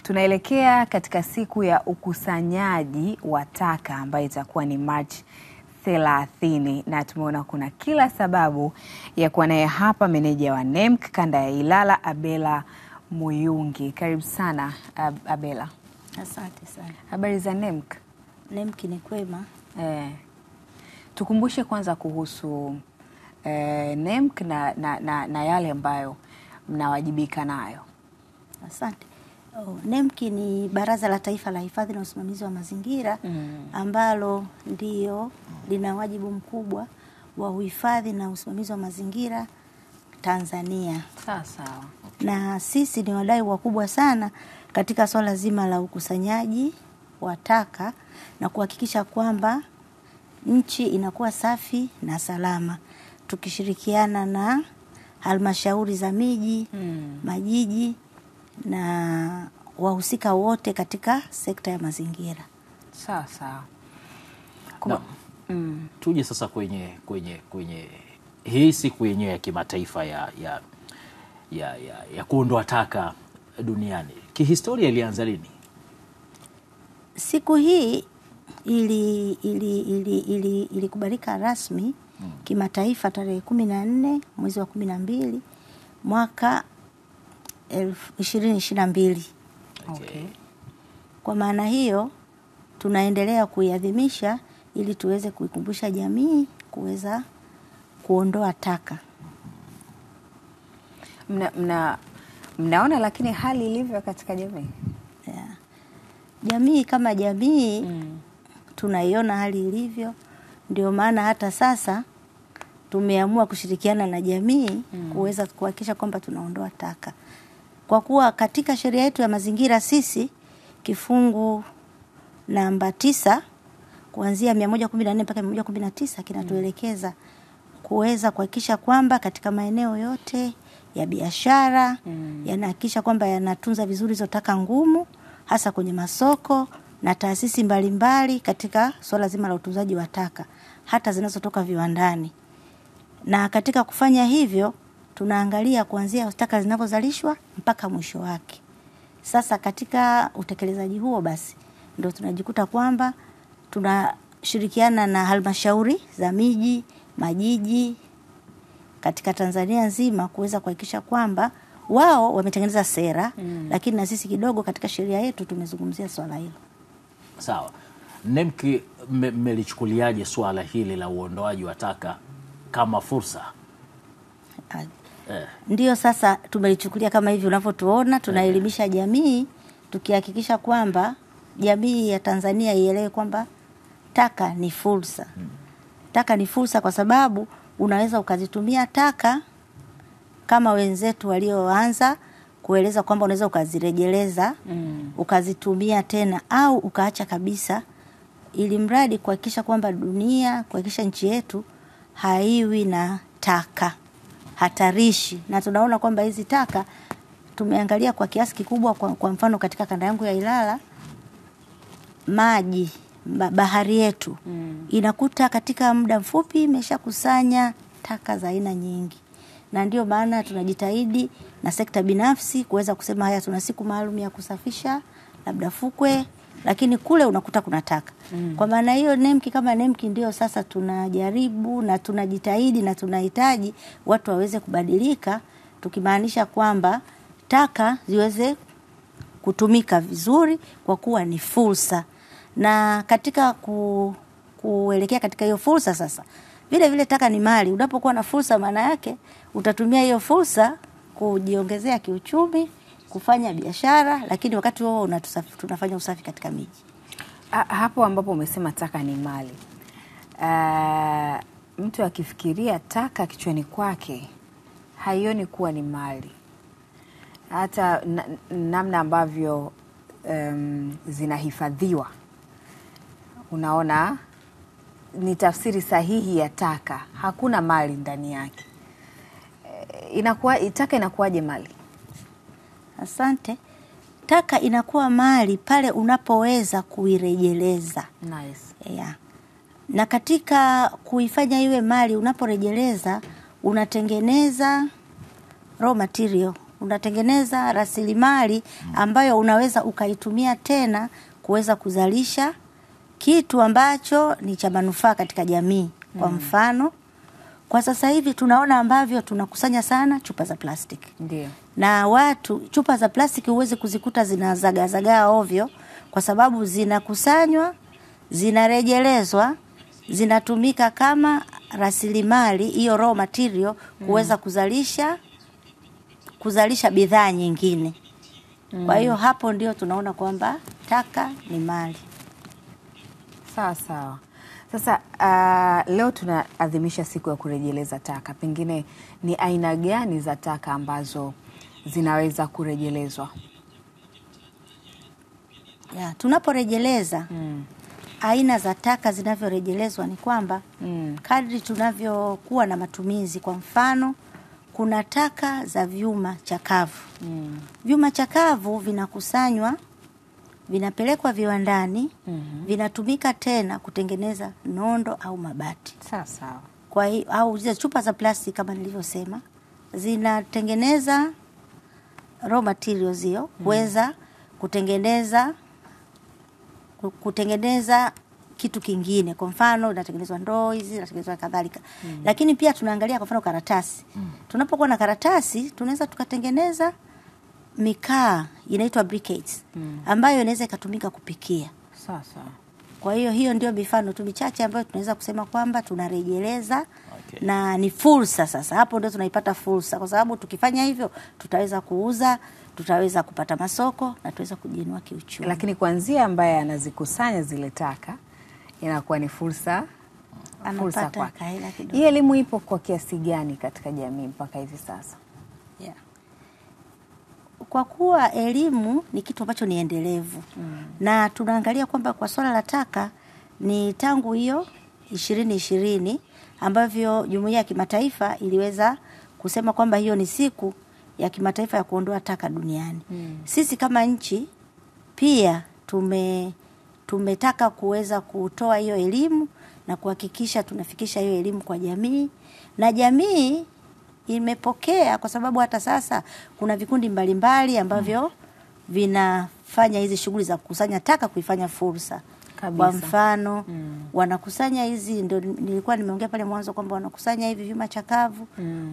Tunaelekea katika siku ya ukusanyaji wa taka ambayo itakuwa ni March 30, na tumeona kuna kila sababu ya kuwa naye hapa meneja wa NEMC kanda ya Ilala, Abela Muyungi. Karibu sana Abela. Asante sana. Habari za NEMC? NEMC ni kwema. Tukumbushe kwanza kuhusu NEMC na yale ambayo mnawajibika nayo. Asante. NEMC ni Baraza la Taifa la Hifadhi na Usimamizi wa Mazingira ambalo ndio lina wajibu mkubwa wa uhifadhi na usimamizi wa mazingira Tanzania. Sawa. Na sisi ni wadau wakubwa sana katika swala zima la ukusanyaji wa taka na kuhakikisha kwamba nchi inakuwa safi na salama, tukishirikiana na halmashauri za miji, majiji na wahusika wote katika sekta ya mazingira. Sawa. Tuje sasa kwenye hii siku yenyewe ya kimataifa ya kuondoa taka duniani. Kihistoria ilianza lini? Siku hii ilikubalika rasmi kimataifa tarehe 14 mwezi wa 12 mwaka 2022. Okay. Kwa maana hiyo tunaendelea kuiadhimisha ili tuweze kuikumbusha jamii kuweza kuondoa taka. Mnaona lakini hali ilivyo katika jamii? Yeah. Jamii kama jamii tunaiona hali ilivyo, ndio maana hata sasa tumeamua kushirikiana na jamii kuweza kuhakikisha kwamba tunaondoa taka. Kwa kuwa katika sheria yetu ya mazingira sisi kifungu namba 9 kuanzia 114 mpaka 119 kinatuelekeza kuweza kuhakikisha kwamba katika maeneo yote ya biashara yanahakikisha kwamba yanatunza vizuri hizo taka ngumu, hasa kwenye masoko na taasisi mbalimbali katika swala zima la utunzaji wa taka hata zinazotoka viwandani. Na katika kufanya hivyo tunaangalia kuanzia taka zinapozalishwa mpaka mwisho wake. Sasa katika utekelezaji huo basi ndio tunajikuta kwamba tunashirikiana na halmashauri za miji, majiji katika Tanzania nzima kuweza kuhakikisha kwamba wao wametengeneza sera lakini na sisi kidogo katika sheria yetu tumezungumzia swala hilo. Sawa. NEMC mmelichukuliaje swala hili la uondoaji wa taka kama fursa? Ndio sasa tumelichukulia kama hivi unavyotuona, tunaelimisha jamii tukihakikisha kwamba jamii ya Tanzania ielewe kwamba taka ni fursa. Taka ni fursa kwa sababu unaweza ukazitumia taka kama wenzetu walioanza kueleza kwamba unaweza ukazirejeleza, ukazitumia tena au ukaacha kabisa, ili mradi kuhakikisha kwamba dunia, kuhakikisha nchi yetu haiwi na taka hatarishi. Na tunaona kwamba hizi taka tumeangalia kwa kiasi kikubwa, kwa mfano katika kanda yangu ya Ilala, maji, bahari yetu inakuta katika muda mfupi imeshakusanya taka za aina nyingi. Na ndio maana tunajitahidi na sekta binafsi kuweza kusema haya, tuna siku maalum ya kusafisha labda fukwe, lakini kule unakuta kuna taka. Kwa maana hiyo NEMC kama NEMC ndio sasa tunajaribu na tunajitahidi na tunahitaji watu waweze kubadilika, tukimaanisha kwamba taka ziweze kutumika vizuri kwa kuwa ni fursa. Na katika kuelekea katika hiyo fursa sasa, vile taka ni mali. Unapokuwa na fursa, maana yake utatumia hiyo fursa kujiongezea kiuchumi, kufanya biashara, lakini wakati huo tunafanya usafi katika miji. Hapo ambapo umesema taka ni mali, mtu akifikiria taka kichwani kwake haioni kuwa ni mali. Hata namna ambavyo zinahifadhiwa, unaona ni tafsiri sahihi ya taka, hakuna mali ndani yake. Taka inakuwaje mali? Asante. Taka inakuwa mali pale unapoweza kuirejeleza. Nice. Yeah. Na katika kuifanya iwe mali, unaporejeleza unatengeneza raw material, unatengeneza rasilimali ambayo unaweza ukaitumia tena kuweza kuzalisha kitu ambacho ni cha manufaa katika jamii. Kwa mfano, kwa sasa hivi tunaona ambavyo tunakusanya sana chupa za plastiki. Ndio. Na watu, chupa za plastiki huwezi kuzikuta zinazagaa ovyo, kwa sababu zinakusanywa, zinarejelezwa, zinatumika kama rasilimali, hiyo raw material, kuweza kuzalisha bidhaa nyingine. Kwa hiyo hapo ndio tunaona kwamba taka ni mali. Sawa sawa. Sasa leo tunaadhimisha siku ya kurejeleza taka. Pengine ni aina gani za taka ambazo zinaweza kurejelezwa? Ya, tunaporejeleza aina za taka zinavyorejelezwa ni kwamba kadri tunavyokuwa na matumizi. Kwa mfano, kuna taka za vyuma chakavu. Vyuma chakavu vinakusanywa, vinapelekwa viwandani, vinatumika tena kutengeneza nondo au mabati. Sawa sawa. Kwa hiyo au zile chupa za plastiki kama nilivyosema, zinatengeneza raw materials hiyo kuweza kutengeneza kitu kingine. Kwa mfano, inatengenezwa ndoo hizi, inatengenezwa kadhalika. Lakini pia tunaangalia kwa mfano karatasi. Tunapokuwa na karatasi, tunaweza tukatengeneza mikaa inaitwa briquettes, ambayo inaweza ikatumika kupikia. Sawa sawa. Kwa hiyo ndio mifano tu michache ambayo tunaweza kusema kwamba tunarejeleza. Na ni fursa sasa. Hapo ndio tunaipata fursa, kwa sababu tukifanya hivyo tutaweza kuuza, tutaweza kupata masoko na tutaweza kujiinua kiuchumi. Lakini kwanzia ambaye anazikusanya zile taka inakuwa ni fursa Anapata kwa. hela kidogo. Hii elimu ipo kwa kiasi gani katika jamii mpaka hivi sasa? Yeah. Kwa kuwa elimu ni kitu ambacho ni endelevu. Na tunaangalia kwamba kwa swala la taka ni tangu hiyo 2020 ambavyo jumuiya ya kimataifa iliweza kusema kwamba hiyo ni siku ya kimataifa ya kuondoa taka duniani. Sisi kama nchi pia tumetaka kuweza kutoa hiyo elimu na kuhakikisha tunafikisha hiyo elimu kwa jamii, na jamii imepokea, kwa sababu hata sasa kuna vikundi mbalimbali ambavyo vinafanya hizi shughuli za kukusanya taka kuifanya fursa. Kabisa. Kwa mfano, wanakusanya hizi, ndio nilikuwa nimeongea pale mwanzo kwamba wanakusanya hivi vyuma chakavu,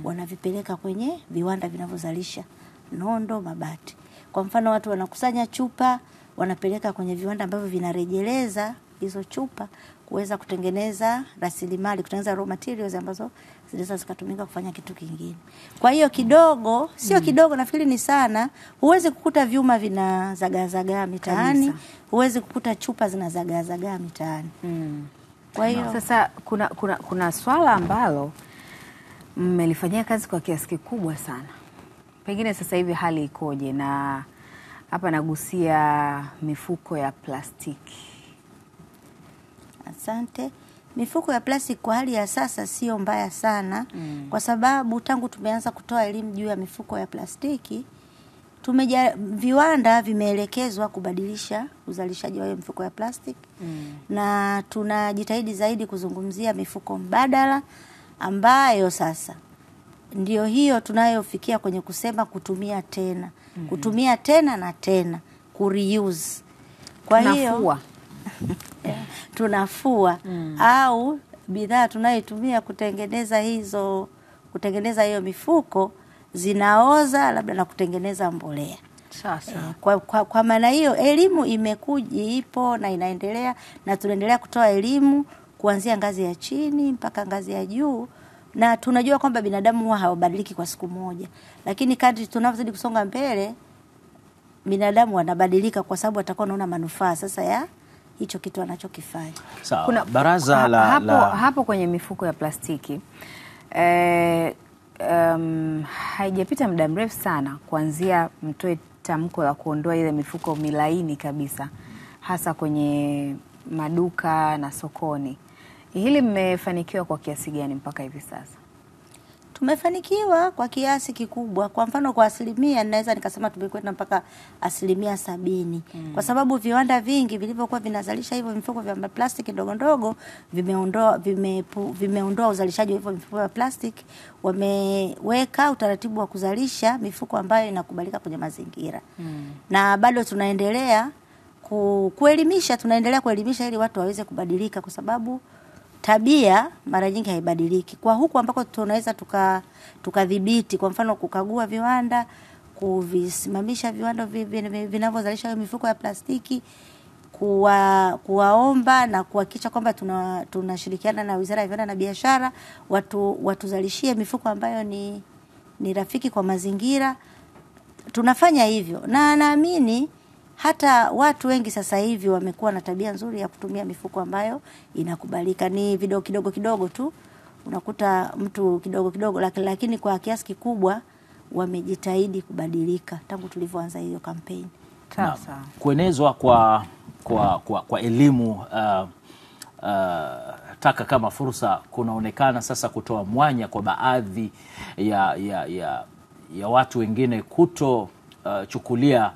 wanavipeleka kwenye viwanda vinavyozalisha nondo, mabati. Kwa mfano, watu wanakusanya chupa, wanapeleka kwenye viwanda ambavyo vinarejeleza hizo chupa kuweza kutengeneza rasilimali, kutengeneza raw materials ambazo zinaweza zikatumika kufanya kitu kingine. Kwa hiyo kidogo, sio kidogo, nafikiri ni sana. Huwezi kukuta vyuma vinazagaa mitaani, huwezi kukuta chupa zinazagaa mitaani. Kwa hiyo sasa kuna swala ambalo mmelifanyia kazi kwa kiasi kikubwa sana. Pengine sasa hivi hali ikoje? Na hapa nagusia mifuko ya plastiki. Asante. Mifuko ya plastiki kwa hali ya sasa sio mbaya sana, kwa sababu tangu tumeanza kutoa elimu juu ya mifuko ya plastiki, viwanda vimeelekezwa kubadilisha uzalishaji wa hiyo mifuko ya plastiki. Na tunajitahidi zaidi kuzungumzia mifuko mbadala ambayo sasa ndio hiyo tunayofikia kwenye kusema kutumia tena. Kutumia tena na tena, kureuse. Kwa hiyo tunafua au bidhaa tunayotumia kutengeneza hiyo mifuko zinaoza labda na kutengeneza mbolea. Sasa Kwa maana hiyo elimu ipo na inaendelea, na tunaendelea kutoa elimu kuanzia ngazi ya chini mpaka ngazi ya juu, na tunajua kwamba binadamu huwa hawabadiliki kwa siku moja, lakini kadri tunavyozidi kusonga mbele binadamu wanabadilika, kwa sababu atakuwa anaona manufaa sasa ya hicho kitu anachokifanya. Sawa. Baraza hapo kwenye mifuko ya plastiki haijapita muda mrefu sana kuanzia mtoe tamko la kuondoa ile mifuko milaini kabisa, hasa kwenye maduka na sokoni. Hili mmefanikiwa kwa kiasi gani mpaka hivi sasa? Tumefanikiwa kwa kiasi kikubwa. Kwa mfano kwa asilimia naweza nikasema tumekwenda mpaka 70%. Kwa sababu viwanda vingi vilivyokuwa vinazalisha hivyo mifuko vya plastiki ndogo ndogo vimeondoa uzalishaji wa hivyo mifuko ya plastiki, wameweka utaratibu wa kuzalisha mifuko ambayo inakubalika kwenye mazingira. Na bado tunaendelea kuelimisha ili watu waweze kubadilika, kwa sababu tabia mara nyingi haibadiliki. Kwa huku ambako tunaweza tukadhibiti, kwa mfano kukagua viwanda, kuvisimamisha viwanda vinavyozalisha mifuko ya plastiki, kuwaomba na kuhakikisha kwamba tunashirikiana na Wizara ya Viwanda na Biashara watuzalishie mifuko ambayo ni rafiki kwa mazingira. Tunafanya hivyo, na naamini hata watu wengi sasa hivi wamekuwa na tabia nzuri ya kutumia mifuko ambayo inakubalika. Ni video kidogo tu unakuta mtu kidogo, lakini kwa kiasi kikubwa wamejitahidi kubadilika tangu tulivyoanza hiyo kampeni. Sasa kuenezwa kwa elimu taka kama fursa kunaonekana sasa kutoa mwanya kwa baadhi ya watu wengine chukulia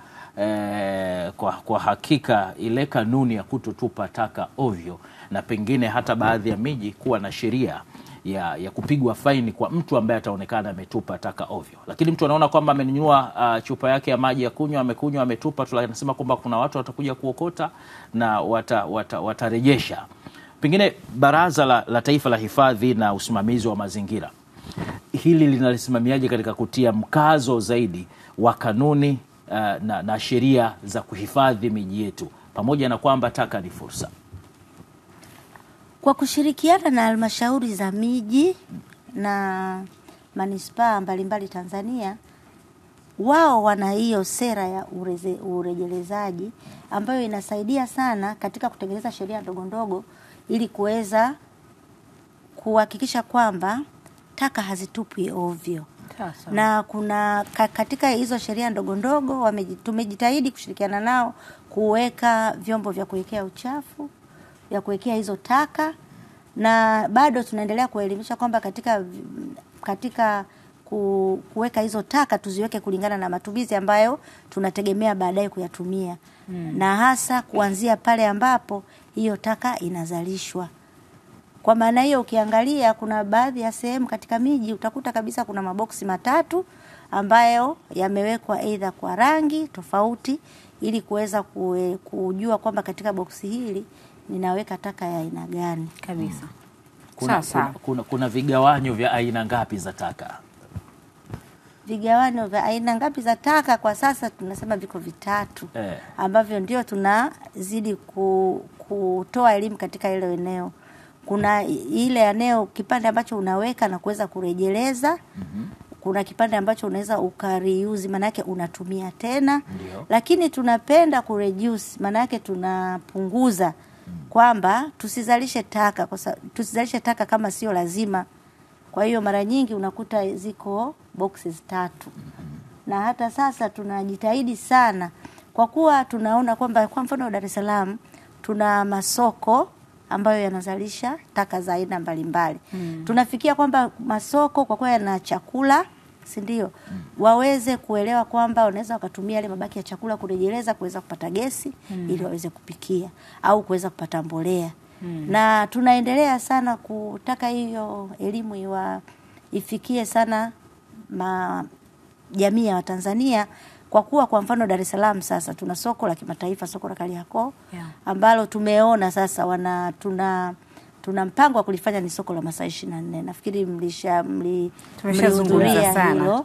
kwa hakika ile kanuni ya kutotupa taka ovyo, na pengine hata baadhi ya miji kuwa na sheria ya kupigwa faini kwa mtu ambaye ataonekana ametupa taka ovyo. Lakini mtu anaona kwamba amenunua chupa yake ya maji ya kunywa, amekunywa, ametupa tu, anasema kwamba kuna watu watakuja kuokota na watarejesha. Pengine Baraza la Taifa la Hifadhi na Usimamizi wa Mazingira hili linalisimamiaje katika kutia mkazo zaidi wa kanuni na sheria za kuhifadhi miji yetu, pamoja na kwamba taka ni fursa? Kwa kushirikiana na halmashauri za miji na manispaa mbalimbali Tanzania, wao wana hiyo sera ya urejelezaji ambayo inasaidia sana katika kutengeneza sheria ndogo ndogo ili kuweza kuhakikisha kwamba taka hazitupwi ovyo. Na kuna katika hizo sheria ndogo ndogo tumejitahidi kushirikiana nao kuweka vyombo vya kuwekea uchafu, ya kuwekea hizo taka, na bado tunaendelea kuelimisha kwamba katika kuweka hizo taka tuziweke kulingana na matumizi ambayo tunategemea baadaye kuyatumia. Na hasa kuanzia pale ambapo hiyo taka inazalishwa. Kwa maana hiyo ukiangalia kuna baadhi ya sehemu katika miji utakuta kabisa kuna maboksi matatu ambayo yamewekwa aidha kwa rangi tofauti ili kuweza kujua kwamba katika boksi hili ninaweka taka ya aina gani kabisa. Kuna vigawanyo vya aina ngapi za taka? Vigawanyo vya aina ngapi za taka kwa sasa tunasema viko vitatu ambavyo ndio tunazidi kutoa elimu katika ile eneo. Kuna ile eneo kipande ambacho unaweka na kuweza kurejeleza. Kuna kipande ambacho unaweza ukariuzi, maana yake unatumia tena. Lakini tunapenda kureduce, maana yake tunapunguza kwamba tusizalishe taka kama sio lazima. Kwa hiyo mara nyingi unakuta ziko boxes 3. Na hata sasa tunajitahidi sana kwa kuwa tunaona kwamba kwa mfano Dar es Salaam tuna masoko ambayo yanazalisha taka za aina mbalimbali. Tunafikia kwamba masoko kwa kuwa yana chakula, si ndio? Waweze kuelewa kwamba wanaweza wakatumia yale mabaki ya chakula kurejeleza kuweza kupata gesi ili waweze kupikia au kuweza kupata mbolea. Na tunaendelea sana kutaka hiyo elimu ifikie sana jamii ya Watanzania, kwa kuwa kwa mfano Dar es Salaam sasa tuna soko la kimataifa, soko la Kariakoo, ambalo tumeona sasa tuna mpango wa kulifanya ni soko la masaa 24. Nafikiri tumeshazungumza sana.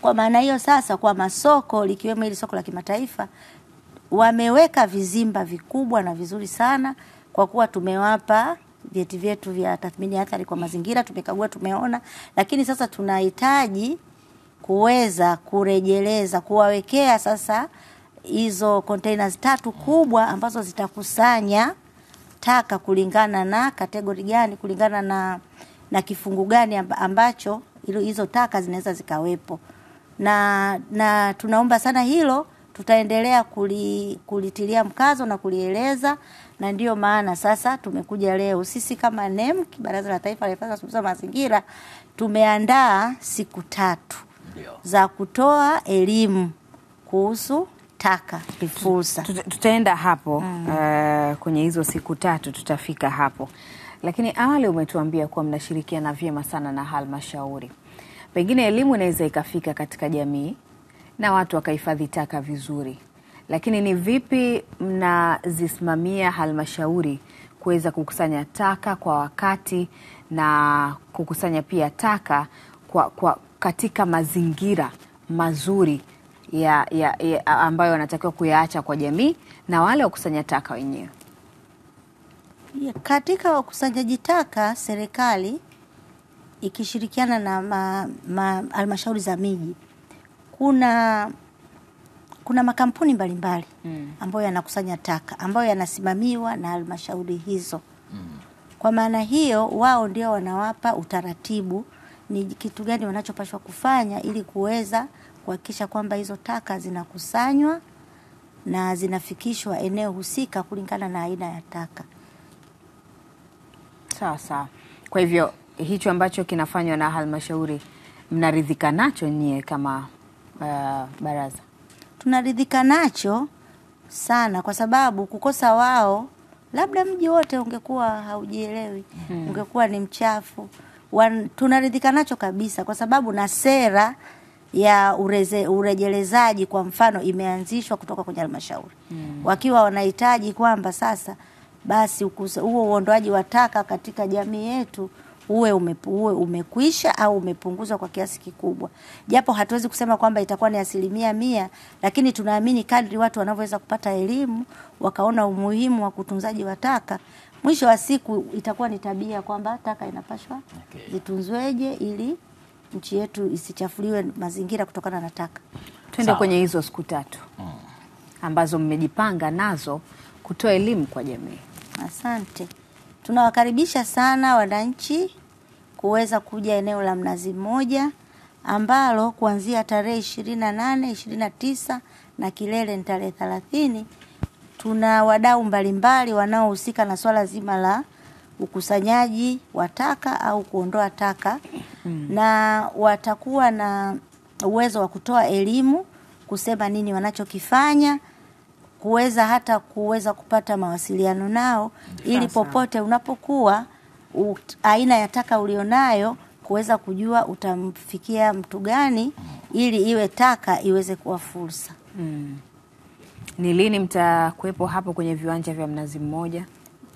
Kwa maana hiyo sasa kwa masoko likiwemo hili soko la kimataifa wameweka vizimba vikubwa na vizuri sana, kwa kuwa tumewapa vyeti vyetu vya tathmini athari kwa mazingira, tumekagua, tumeona. Lakini sasa tunahitaji kuweza kurejeleza, kuwawekea sasa hizo containers 3 kubwa ambazo zitakusanya taka kulingana na kategori gani, kulingana na kifungu gani ambacho hizo taka zinaweza zikawepo. Na tunaomba sana hilo, tutaendelea kulitilia mkazo na kulieleza, Na ndio maana sasa tumekuja leo sisi kama NEMC, Baraza la Taifa la Hifadhi na Usimamizi wa Mazingira, tumeandaa siku 3 za kutoa elimu kuhusu taka ni fursa. Tutaenda hapo kwenye hizo siku 3 tutafika hapo. Lakini awali umetuambia kuwa mnashirikiana vyema sana na halmashauri. Pengine elimu inaweza ikafika katika jamii na watu wakahifadhi taka vizuri. Lakini ni vipi mnazisimamia halmashauri kuweza kukusanya taka kwa wakati na kukusanya pia taka katika mazingira mazuri ambayo wanatakiwa kuyaacha kwa jamii na wale wakusanya taka wenyewe? Katika wakusanyaji taka, serikali ikishirikiana na halmashauri za miji, kuna makampuni mbalimbali ambayo yanakusanya taka ambayo yanasimamiwa na halmashauri hizo. Kwa maana hiyo wao ndio wanawapa utaratibu ni kitu gani wanachopaswa kufanya ili kuweza kuhakikisha kwamba hizo taka zinakusanywa na zinafikishwa eneo husika kulingana na aina ya taka. Sawa sawa. Kwa hivyo hicho ambacho kinafanywa na halmashauri mnaridhika nacho nyie kama baraza? Tunaridhika nacho sana, kwa sababu kukosa wao labda mji wote ungekuwa haujielewi, ungekuwa ni mchafu. Tunaridhika nacho kabisa, kwa sababu na sera ya urejelezaji kwa mfano imeanzishwa kutoka kwenye halmashauri. Wakiwa wanahitaji kwamba sasa basi huo uondoaji wa taka katika jamii yetu uwe umekwisha au umepunguzwa kwa kiasi kikubwa. Japo hatuwezi kusema kwamba itakuwa ni 100%, lakini tunaamini kadri watu wanavyoweza kupata elimu, wakaona umuhimu wa kutunzaji wa taka, mwisho wa siku itakuwa ni tabia kwamba taka inapaswa zitunzweje ili nchi yetu isichafuliwe mazingira kutokana na taka. Twende kwenye hizo siku 3 ambazo mmejipanga nazo kutoa elimu kwa jamii. Asante. Tunawakaribisha sana wananchi kuweza kuja eneo la Mnazi Mmoja ambalo kuanzia tarehe 28, 29 na kilele ni tarehe 30. Tuna wadau mbalimbali wanaohusika na swala zima la ukusanyaji wa taka au kuondoa taka. Na watakuwa na uwezo wa kutoa elimu, kusema nini wanachokifanya, kuweza kupata mawasiliano nao ili popote unapokuwa aina ya taka ulionayo kuweza kujua utamfikia mtu gani ili iwe taka iweze kuwa fursa. Ni lini mtakuepo hapo kwenye viwanja vya Mnazi Mmoja?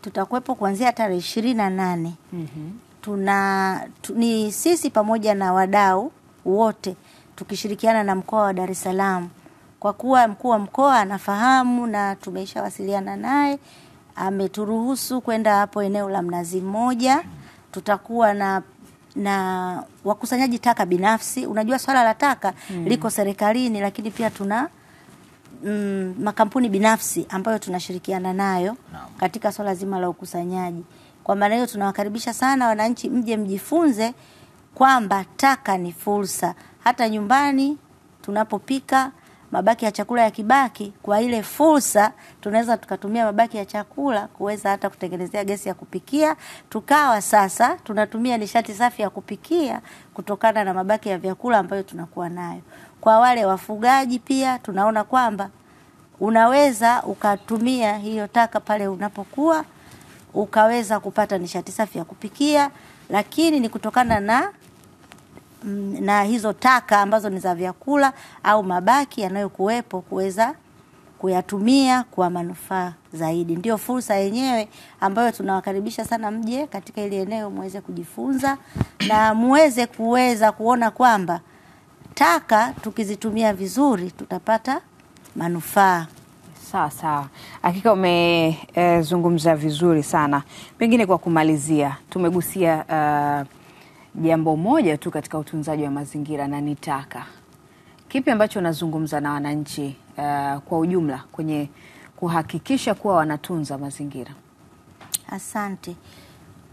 Tutakuepo kuanzia tarehe 28. Ni sisi pamoja na wadau wote tukishirikiana na mkoa wa Dar es Salaam. Kwa kuwa mkuu wa mkoa anafahamu na tumeshawasiliana naye, ameturuhusu kwenda hapo eneo la Mnazi Mmoja. Tutakuwa na wakusanyaji taka binafsi. Unajua swala la taka liko serikalini, lakini pia tuna makampuni binafsi ambayo tunashirikiana nayo katika swala zima la ukusanyaji. Kwa maana hiyo tunawakaribisha sana wananchi mje mjifunze kwamba taka ni fursa. Hata nyumbani tunapopika mabaki ya chakula ya kibaki, kwa ile fursa tunaweza tukatumia mabaki ya chakula kuweza hata kutengenezea gesi ya kupikia. Tukawa sasa tunatumia nishati safi ya kupikia kutokana na mabaki ya vyakula ambayo tunakuwa nayo. Kwa wale wafugaji pia tunaona kwamba unaweza ukatumia hiyo taka pale unapokuwa ukaweza kupata nishati safi ya kupikia, lakini ni kutokana na hizo taka ambazo ni za vyakula au mabaki yanayokuwepo kuweza kuyatumia kwa manufaa zaidi. Ndio fursa yenyewe ambayo tunawakaribisha sana mje katika ile eneo muweze kujifunza na muweze kuweza kuona kwamba taka tukizitumia vizuri tutapata manufaa. Sawa sawa. Hakika umezungumza vizuri sana. Pengine kwa kumalizia, tumegusia jambo moja tu katika utunzaji wa mazingira na ni taka. Kipi ambacho unazungumza na wananchi kwa ujumla kwenye kuhakikisha kuwa wanatunza mazingira? Asante.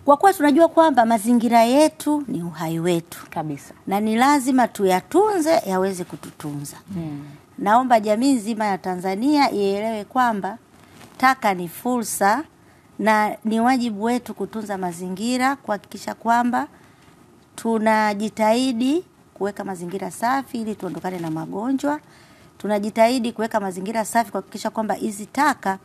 Kwa kuwa tunajua kwamba mazingira yetu ni uhai wetu kabisa, na ni lazima tuyatunze yaweze kututunza. Naomba jamii nzima ya Tanzania ielewe kwamba taka ni fursa na ni wajibu wetu kutunza mazingira, kuhakikisha kwamba tunajitahidi kuweka mazingira safi ili tuondokane na magonjwa. Tunajitahidi kuweka mazingira safi kuhakikisha kwamba hizi taka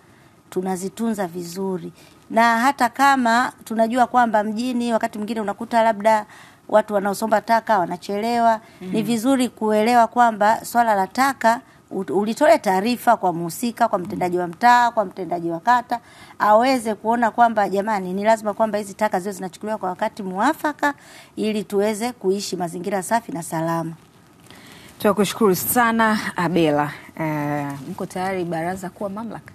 tunazitunza vizuri. Na hata kama tunajua kwamba mjini wakati mwingine unakuta labda watu wanaosomba taka wanachelewa, ni vizuri kuelewa kwamba swala la taka ulitoe taarifa kwa mhusika, kwa mtendaji wa mtaa, kwa mtendaji wa kata, aweze kuona kwamba jamani, ni lazima kwamba hizi taka ziwe zinachukuliwa kwa wakati muafaka ili tuweze kuishi mazingira safi na salama. Tunakushukuru sana Abela. Mko tayari baraza kuwa mamlaka?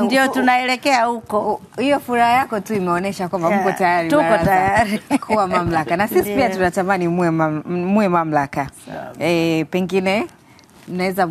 Ndio tunaelekea huko. Hiyo furaha yako tu imeonyesha kwamba mko tayari. Tuko tayari kuwa mamlaka. Na sisi pia tunatamani muwe mamlaka. Pengine mnaweza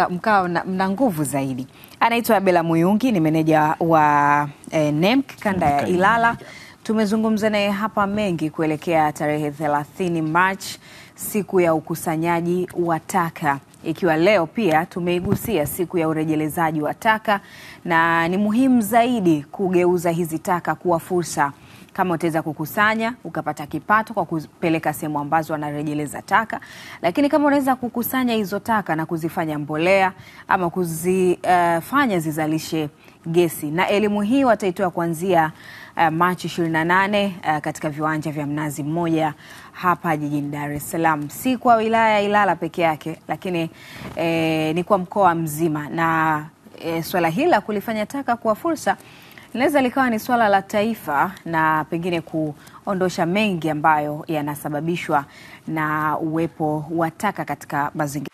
mkawa mna nguvu zaidi. Anaitwa Abela Muyungi, ni meneja wa NEMC kanda ya Ilala. Tumezungumza naye hapa mengi kuelekea tarehe 30 Machi, siku ya ukusanyaji wa taka, ikiwa leo pia tumeigusia siku ya urejelezaji wa taka, na ni muhimu zaidi kugeuza hizi taka kuwa fursa. Kama utaweza kukusanya ukapata kipato kwa kupeleka sehemu ambazo wanarejeleza taka, lakini kama unaweza kukusanya hizo taka na kuzifanya mbolea ama kuzifanya zizalishe gesi, na elimu hii wataitoa kuanzia Machi 28 katika viwanja vya Mnazi Mmoja hapa jijini Dar es Salaam. Si kwa wilaya ya Ilala peke yake, lakini ni kwa mkoa mzima, na swala hili la kulifanya taka kuwa fursa linaweza likawa ni swala la taifa, na pengine kuondosha mengi ambayo yanasababishwa na uwepo wa taka katika mazingira.